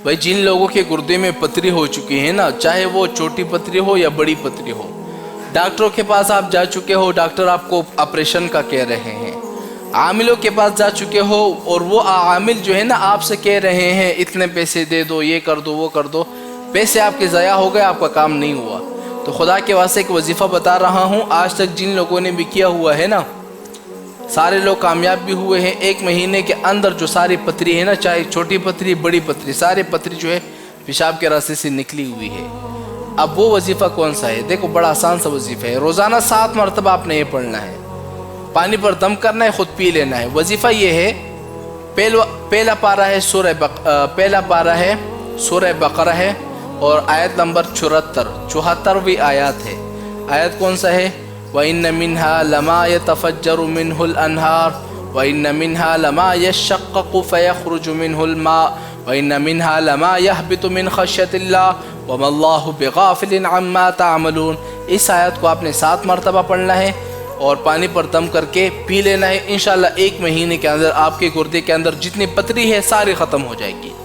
بھائی جن لوگوں کے گردے میں پتھری ہو چکی ہے نا، چاہے وہ چھوٹی پتھری ہو یا بڑی پتھری ہو، ڈاکٹروں کے پاس آپ جا چکے ہو، ڈاکٹر آپ کو آپریشن کا کہہ رہے ہیں، عاملوں کے پاس جا چکے ہو اور وہ عامل جو ہے نا آپ سے کہہ رہے ہیں اتنے پیسے دے دو، یہ کر دو، وہ کر دو، پیسے آپ کے ضائع ہو گئے، آپ کا کام نہیں ہوا، تو خدا کے واسطے ایک وظیفہ بتا رہا ہوں، آج تک جن لوگوں نے بھی کیا ہوا ہے نا، سارے لوگ کامیاب بھی ہوئے ہیں۔ 1 مہینے کے اندر جو ساری پتھری ہے نا، چاہے چھوٹی پتھری بڑی پتھری، سارے پتھری جو ہے پیشاب کے راستے سے نکلی ہوئی ہے۔ اب وہ وظیفہ کون سا ہے؟ دیکھو بڑا آسان سا وظیفہ ہے، روزانہ 7 مرتبہ آپ نے یہ پڑھنا ہے، پانی پر دم کرنا ہے، خود پی لینا ہے۔ وظیفہ یہ ہے، پہلا پارہ ہے سورہ بقرہ ہے اور آیت نمبر 74ویں آیات ہے۔ آیت کون سا ہے؟ وَإِنَّ مِنْهَا لَمَا يَتَفَجَّرُ مِنْهُ الْأَنْهَارُ وَإِنَّ مِنْهَا لَمَا يَشَّقَّقُ فَيَخْرُجُ مِنْهُ الْمَاءُ وَإِنَّ مِنْهَا لَمَا يَهْبِطُ مِنْ خَشْيَةِ اللَّهِ وَمَا اللَّهُ بِغَافِلٍ عَمَّا تَعْمَلُونَ۔ اس آیت کو آپ نے 7 مرتبہ پڑھنا ہے اور پانی پر دم کر کے پی لینا ہے۔ انشاءاللہ 1 مہینے کے اندر آپ کے گردے کے اندر جتنی پتھری ہے ساری ختم ہو جائے گی۔